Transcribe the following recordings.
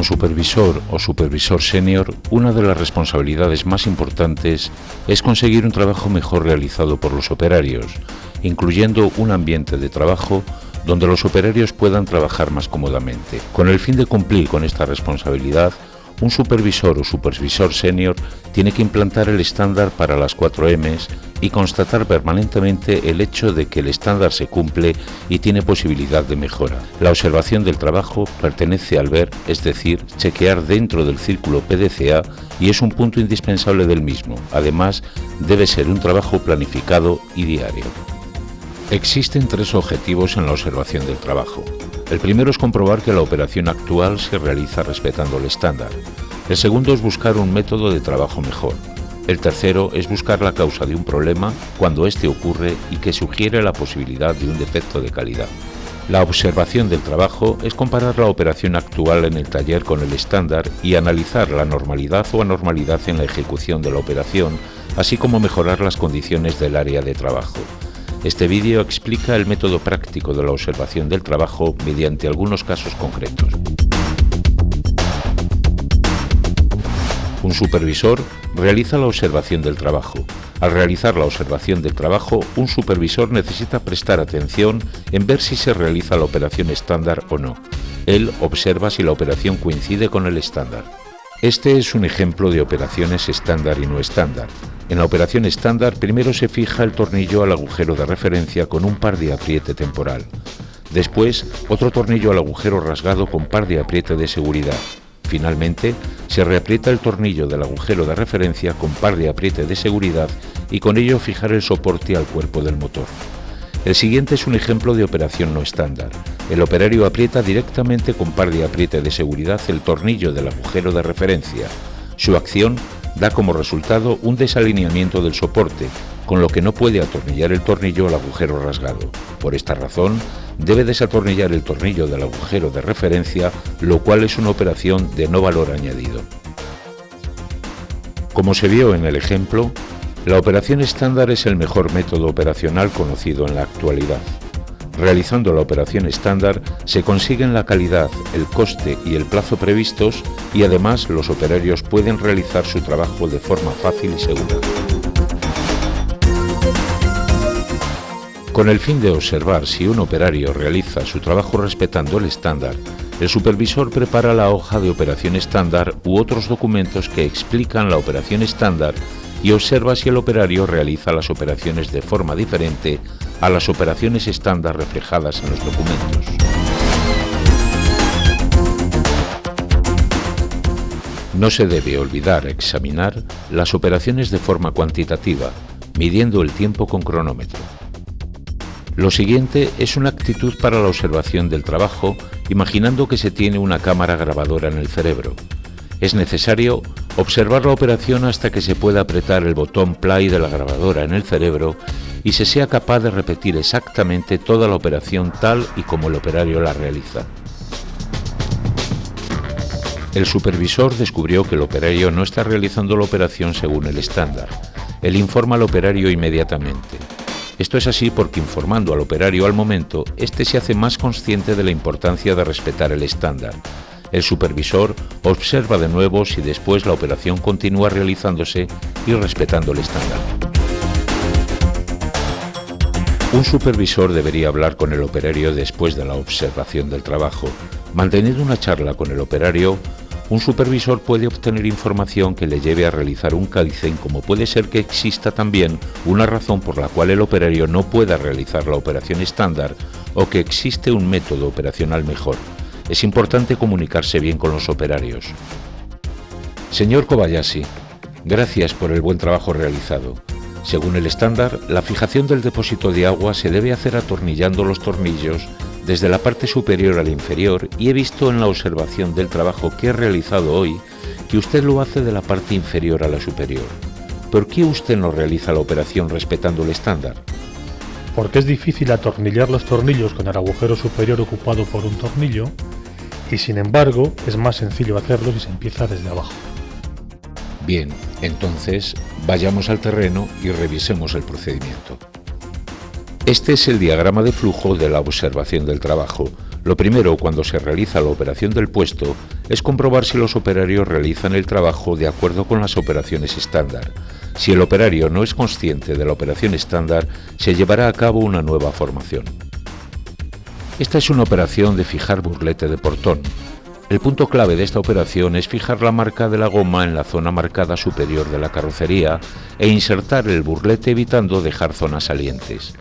supervisor o supervisor senior, una de las responsabilidades más importantes es conseguir un trabajo mejor realizado por los operarios, incluyendo un ambiente de trabajo donde los operarios puedan trabajar más cómodamente. Con el fin de cumplir con esta responsabilidad, un supervisor o supervisor senior tiene que implantar el estándar para las 4Ms y constatar permanentemente el hecho de que el estándar se cumple y tiene posibilidad de mejora. La observación del trabajo pertenece al ver, es decir, chequear dentro del círculo PDCA y es un punto indispensable del mismo. Además, debe ser un trabajo planificado y diario. Existen 3 objetivos en la observación del trabajo. El primero es comprobar que la operación actual se realiza respetando el estándar. El segundo es buscar un método de trabajo mejor. El tercero es buscar la causa de un problema cuando éste ocurre y que sugiere la posibilidad de un defecto de calidad. La observación del trabajo es comparar la operación actual en el taller con el estándar y analizar la normalidad o anormalidad en la ejecución de la operación, así como mejorar las condiciones del área de trabajo. Este vídeo explica el método práctico de la observación del trabajo mediante algunos casos concretos. Un supervisor realiza la observación del trabajo. Al realizar la observación del trabajo, un supervisor necesita prestar atención en ver si se realiza la operación estándar o no. Él observa si la operación coincide con el estándar. Este es un ejemplo de operaciones estándar y no estándar. En la operación estándar, primero se fija el tornillo al agujero de referencia con un par de apriete temporal. Después, otro tornillo al agujero rasgado con par de apriete de seguridad. Finalmente, se reaprieta el tornillo del agujero de referencia con par de apriete de seguridad y con ello fijar el soporte al cuerpo del motor. El siguiente es un ejemplo de operación no estándar. El operario aprieta directamente con par de apriete de seguridad el tornillo del agujero de referencia. Su acción da como resultado un desalineamiento del soporte, con lo que no puede atornillar el tornillo al agujero rasgado. Por esta razón, debe desatornillar el tornillo del agujero de referencia, lo cual es una operación de no valor añadido. Como se vio en el ejemplo, la operación estándar es el mejor método operacional conocido en la actualidad. Realizando la operación estándar se consiguen la calidad, el coste y el plazo previstos y además los operarios pueden realizar su trabajo de forma fácil y segura. Con el fin de observar si un operario realiza su trabajo respetando el estándar, el supervisor prepara la hoja de operación estándar u otros documentos que explican la operación estándar y observa si el operario realiza las operaciones de forma diferente a las operaciones estándar reflejadas en los documentos. No se debe olvidar examinar las operaciones de forma cuantitativa, midiendo el tiempo con cronómetro. Lo siguiente es una actitud para la observación del trabajo, imaginando que se tiene una cámara grabadora en el cerebro. Es necesario observar la operación hasta que se pueda apretar el botón play de la grabadora en el cerebro y se sea capaz de repetir exactamente toda la operación tal y como el operario la realiza. El supervisor descubrió que el operario no está realizando la operación según el estándar. Él informa al operario inmediatamente. Esto es así porque informando al operario al momento, éste se hace más consciente de la importancia de respetar el estándar. El supervisor observa de nuevo si después la operación continúa realizándose y respetando el estándar. Un supervisor debería hablar con el operario después de la observación del trabajo. Manteniendo una charla con el operario, un supervisor puede obtener información que le lleve a realizar un Kaizen, como puede ser que exista también una razón por la cual el operario no pueda realizar la operación estándar o que existe un método operacional mejor. Es importante comunicarse bien con los operarios. Señor Kobayashi, gracias por el buen trabajo realizado. Según el estándar, la fijación del depósito de agua se debe hacer atornillando los tornillos desde la parte superior a la inferior y he visto en la observación del trabajo que he realizado hoy que usted lo hace de la parte inferior a la superior. ¿Por qué usted no realiza la operación respetando el estándar? Porque es difícil atornillar los tornillos con el agujero superior ocupado por un tornillo y sin embargo es más sencillo hacerlo si se empieza desde abajo. Bien, entonces vayamos al terreno y revisemos el procedimiento. Este es el diagrama de flujo de la observación del trabajo. Lo primero, cuando se realiza la operación del puesto, es comprobar si los operarios realizan el trabajo de acuerdo con las operaciones estándar. Si el operario no es consciente de la operación estándar, se llevará a cabo una nueva formación. Esta es una operación de fijar burlete de portón. El punto clave de esta operación es fijar la marca de la goma en la zona marcada superior de la carrocería e insertar el burlete evitando dejar zonas salientes.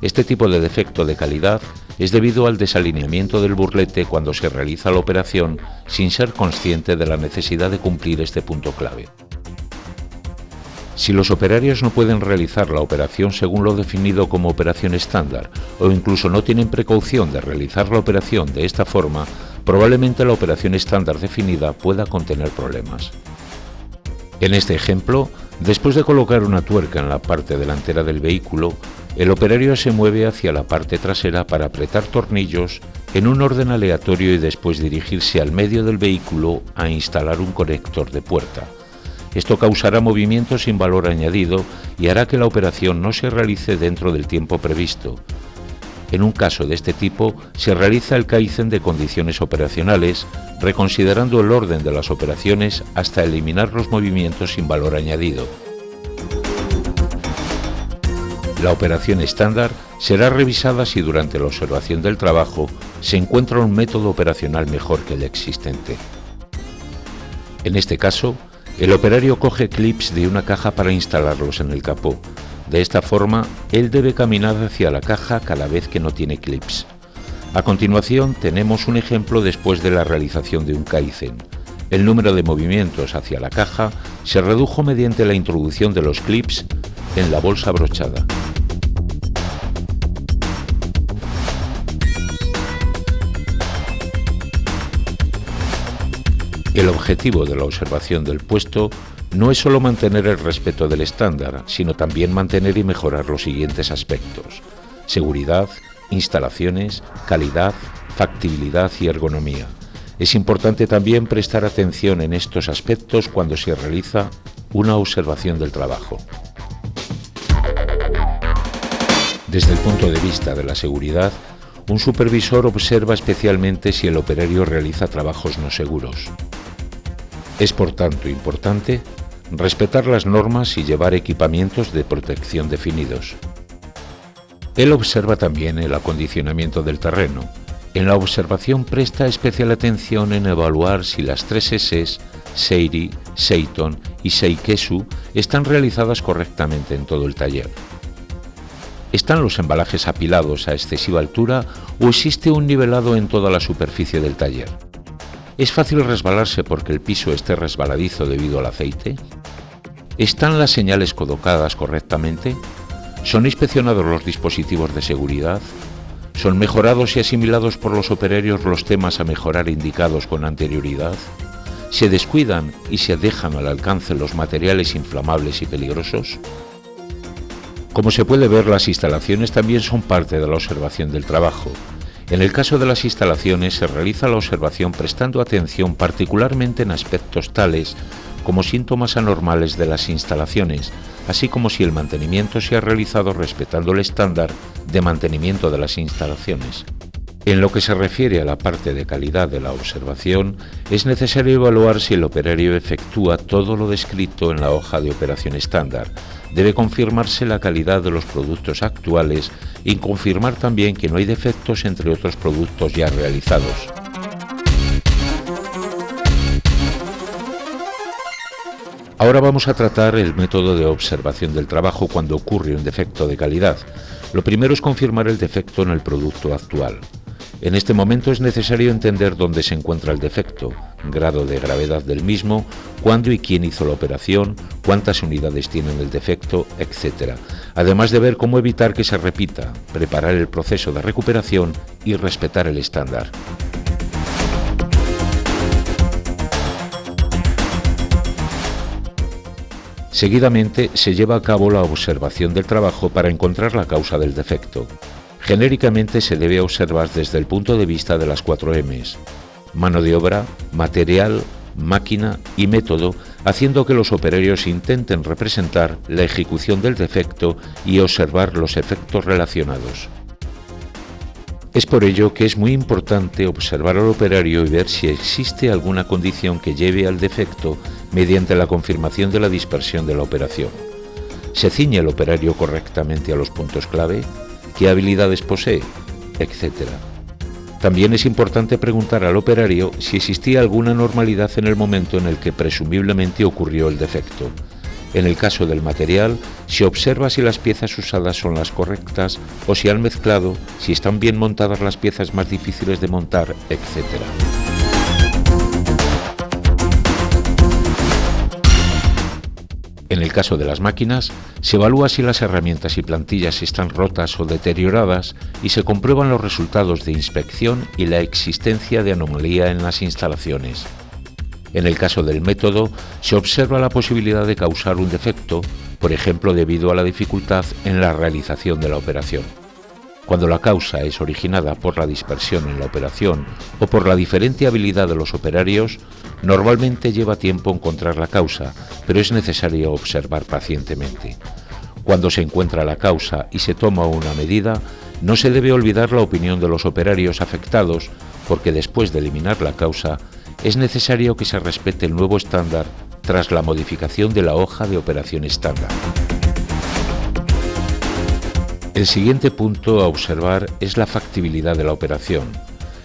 Este tipo de defecto de calidad es debido al desalineamiento del burlete cuando se realiza la operación sin ser consciente de la necesidad de cumplir este punto clave. Si los operarios no pueden realizar la operación según lo definido como operación estándar o incluso no tienen precaución de realizar la operación de esta forma, probablemente la operación estándar definida pueda contener problemas. En este ejemplo, después de colocar una tuerca en la parte delantera del vehículo, el operario se mueve hacia la parte trasera para apretar tornillos en un orden aleatorio y después dirigirse al medio del vehículo a instalar un conector de puerta. Esto causará movimientos sin valor añadido y hará que la operación no se realice dentro del tiempo previsto. En un caso de este tipo, se realiza el kaizen de condiciones operacionales, reconsiderando el orden de las operaciones hasta eliminar los movimientos sin valor añadido. La operación estándar será revisada si durante la observación del trabajo se encuentra un método operacional mejor que el existente. En este caso, el operario coge clips de una caja para instalarlos en el capó. De esta forma, él debe caminar hacia la caja cada vez que no tiene clips. A continuación, tenemos un ejemplo después de la realización de un kaizen. El número de movimientos hacia la caja se redujo mediante la introducción de los clips en la bolsa abrochada. El objetivo de la observación del puesto no es solo mantener el respeto del estándar, sino también mantener y mejorar los siguientes aspectos: seguridad, instalaciones, calidad, factibilidad y ergonomía. Es importante también prestar atención en estos aspectos cuando se realiza una observación del trabajo. Desde el punto de vista de la seguridad, un supervisor observa especialmente si el operario realiza trabajos no seguros. Es por tanto importante respetar las normas y llevar equipamientos de protección definidos. Él observa también el acondicionamiento del terreno. En la observación presta especial atención en evaluar si las 3 S's, Seiri, Seiton y Seikesu, están realizadas correctamente en todo el taller. ¿Están los embalajes apilados a excesiva altura o existe un nivelado en toda la superficie del taller? ¿Es fácil resbalarse porque el piso esté resbaladizo debido al aceite? ¿Están las señales colocadas correctamente? ¿Son inspeccionados los dispositivos de seguridad? ¿Son mejorados y asimilados por los operarios los temas a mejorar indicados con anterioridad? ¿Se descuidan y se dejan al alcance los materiales inflamables y peligrosos? Como se puede ver, las instalaciones también son parte de la observación del trabajo. En el caso de las instalaciones se realiza la observación prestando atención particularmente en aspectos tales como síntomas anormales de las instalaciones, así como si el mantenimiento se ha realizado respetando el estándar de mantenimiento de las instalaciones. En lo que se refiere a la parte de calidad de la observación, es necesario evaluar si el operario efectúa todo lo descrito en la hoja de operación estándar. Debe confirmarse la calidad de los productos actuales y confirmar también que no hay defectos entre otros productos ya realizados. Ahora vamos a tratar el método de observación del trabajo cuando ocurre un defecto de calidad. Lo primero es confirmar el defecto en el producto actual. En este momento es necesario entender dónde se encuentra el defecto, grado de gravedad del mismo, cuándo y quién hizo la operación, cuántas unidades tienen el defecto, etc. Además de ver cómo evitar que se repita, preparar el proceso de recuperación y respetar el estándar. Seguidamente se lleva a cabo la observación del trabajo para encontrar la causa del defecto. Genéricamente se debe observar desde el punto de vista de las 4 M's: mano de obra, material, máquina y método, haciendo que los operarios intenten representar la ejecución del defecto y observar los efectos relacionados. Es por ello que es muy importante observar al operario y ver si existe alguna condición que lleve al defecto mediante la confirmación de la dispersión de la operación. ¿Se ciñe el operario correctamente a los puntos clave? ¿Qué habilidades posee? Etcétera. También es importante preguntar al operario si existía alguna normalidad en el momento en el que presumiblemente ocurrió el defecto. En el caso del material, se observa si las piezas usadas son las correctas o si han mezclado, si están bien montadas las piezas más difíciles de montar, etc. En el caso de las máquinas, se evalúa si las herramientas y plantillas están rotas o deterioradas y se comprueban los resultados de inspección y la existencia de anomalía en las instalaciones. En el caso del método, se observa la posibilidad de causar un defecto, por ejemplo debido a la dificultad en la realización de la operación. Cuando la causa es originada por la dispersión en la operación o por la diferente habilidad de los operarios, normalmente lleva tiempo encontrar la causa, pero es necesario observar pacientemente. Cuando se encuentra la causa y se toma una medida, no se debe olvidar la opinión de los operarios afectados, porque después de eliminar la causa, es necesario que se respete el nuevo estándar tras la modificación de la hoja de operación estándar. El siguiente punto a observar es la factibilidad de la operación.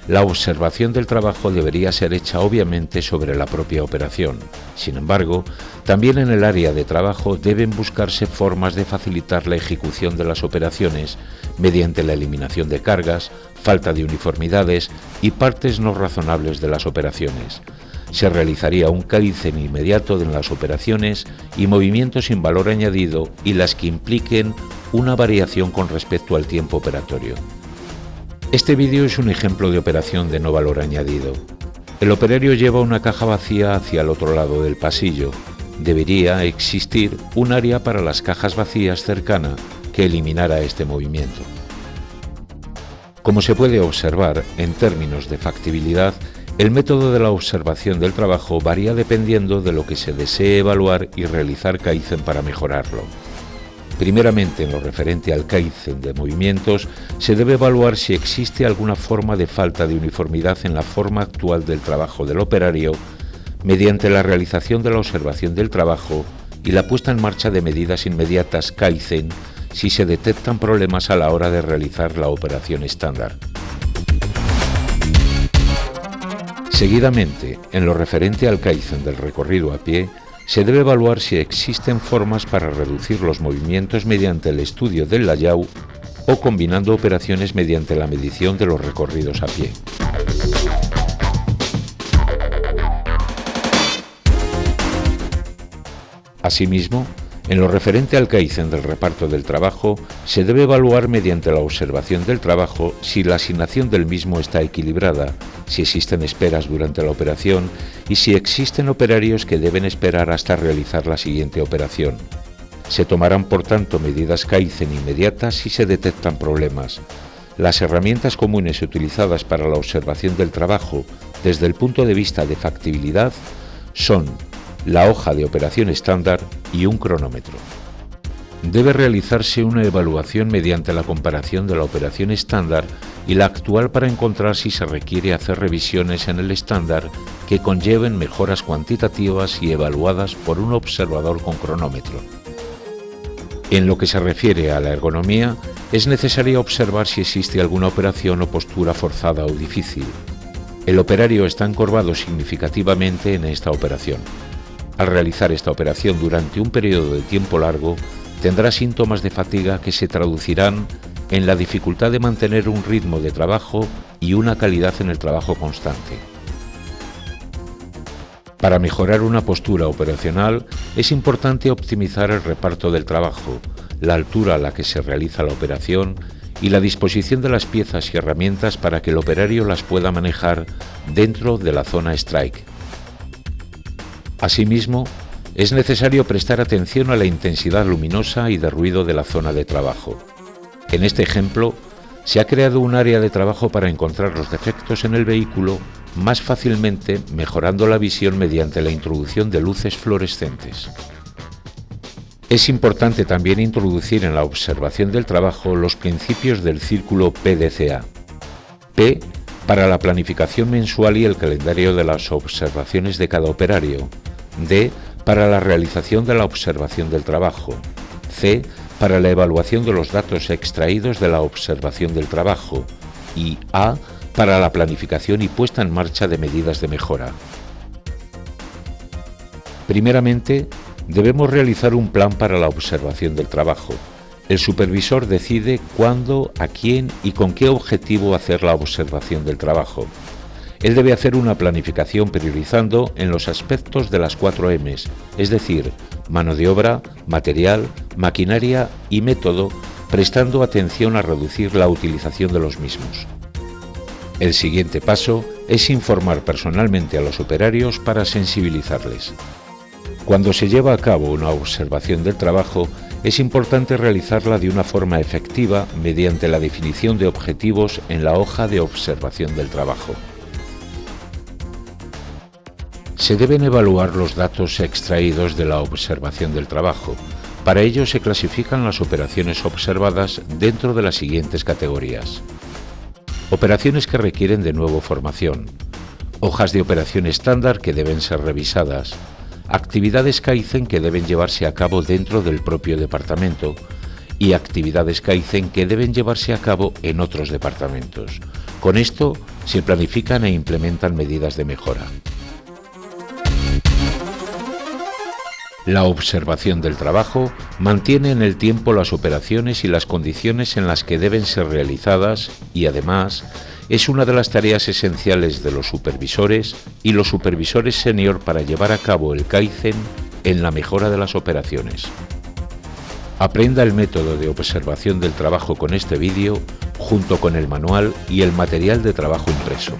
La observación del trabajo debería ser hecha obviamente sobre la propia operación. Sin embargo, también en el área de trabajo deben buscarse formas de facilitar la ejecución de las operaciones mediante la eliminación de cargas, falta de uniformidades y partes no razonables de las operaciones. Se realizaría un kaizen inmediato en las operaciones y movimientos sin valor añadido y las que impliquen una variación con respecto al tiempo operatorio. Este vídeo es un ejemplo de operación de no valor añadido. El operario lleva una caja vacía hacia el otro lado del pasillo. Debería existir un área para las cajas vacías cercana que eliminara este movimiento. Como se puede observar, en términos de factibilidad, el método de la observación del trabajo varía dependiendo de lo que se desee evaluar y realizar kaizen para mejorarlo. Primeramente, en lo referente al kaizen de movimientos, se debe evaluar si existe alguna forma de falta de uniformidad en la forma actual del trabajo del operario mediante la realización de la observación del trabajo y la puesta en marcha de medidas inmediatas kaizen si se detectan problemas a la hora de realizar la operación estándar. Seguidamente, en lo referente al kaizen del recorrido a pie, se debe evaluar si existen formas para reducir los movimientos mediante el estudio del layout o combinando operaciones mediante la medición de los recorridos a pie. Asimismo, en lo referente al kaizen del reparto del trabajo, se debe evaluar mediante la observación del trabajo si la asignación del mismo está equilibrada, si existen esperas durante la operación y si existen operarios que deben esperar hasta realizar la siguiente operación. Se tomarán por tanto medidas kaizen inmediatas si se detectan problemas. Las herramientas comunes utilizadas para la observación del trabajo desde el punto de vista de factibilidad son la hoja de operación estándar y un cronómetro. Debe realizarse una evaluación mediante la comparación de la operación estándar y la actual para encontrar si se requiere hacer revisiones en el estándar que conlleven mejoras cuantitativas y evaluadas por un observador con cronómetro. En lo que se refiere a la ergonomía, es necesario observar si existe alguna operación o postura forzada o difícil. El operario está encorvado significativamente en esta operación. Al realizar esta operación durante un periodo de tiempo largo, tendrá síntomas de fatiga que se traducirán en la dificultad de mantener un ritmo de trabajo y una calidad en el trabajo constante. Para mejorar una postura operacional, es importante optimizar el reparto del trabajo, la altura a la que se realiza la operación y la disposición de las piezas y herramientas para que el operario las pueda manejar dentro de la zona strike. Asimismo, es necesario prestar atención a la intensidad luminosa y de ruido de la zona de trabajo. En este ejemplo, se ha creado un área de trabajo para encontrar los defectos en el vehículo más fácilmente, mejorando la visión mediante la introducción de luces fluorescentes. Es importante también introducir en la observación del trabajo los principios del círculo PDCA. P. Para la planificación mensual y el calendario de las observaciones de cada operario. D. Para la realización de la observación del trabajo. C. Para la evaluación de los datos extraídos de la observación del trabajo. Y A. Para la planificación y puesta en marcha de medidas de mejora. Primeramente, debemos realizar un plan para la observación del trabajo. El supervisor decide cuándo, a quién y con qué objetivo hacer la observación del trabajo. Él debe hacer una planificación priorizando en los aspectos de las 4 M's, es decir, mano de obra, material, maquinaria y método, prestando atención a reducir la utilización de los mismos. El siguiente paso es informar personalmente a los operarios para sensibilizarles. Cuando se lleva a cabo una observación del trabajo, es importante realizarla de una forma efectiva mediante la definición de objetivos en la hoja de observación del trabajo. Se deben evaluar los datos extraídos de la observación del trabajo. Para ello se clasifican las operaciones observadas dentro de las siguientes categorías. Operaciones que requieren de nuevo formación. Hojas de operación estándar que deben ser revisadas. Actividades Kaizen que deben llevarse a cabo dentro del propio departamento y actividades Kaizen que deben llevarse a cabo en otros departamentos. Con esto se planifican e implementan medidas de mejora. La observación del trabajo mantiene en el tiempo las operaciones y las condiciones en las que deben ser realizadas y además es una de las tareas esenciales de los supervisores y los supervisores senior para llevar a cabo el Kaizen en la mejora de las operaciones. Aprenda el método de observación del trabajo con este vídeo junto con el manual y el material de trabajo impreso.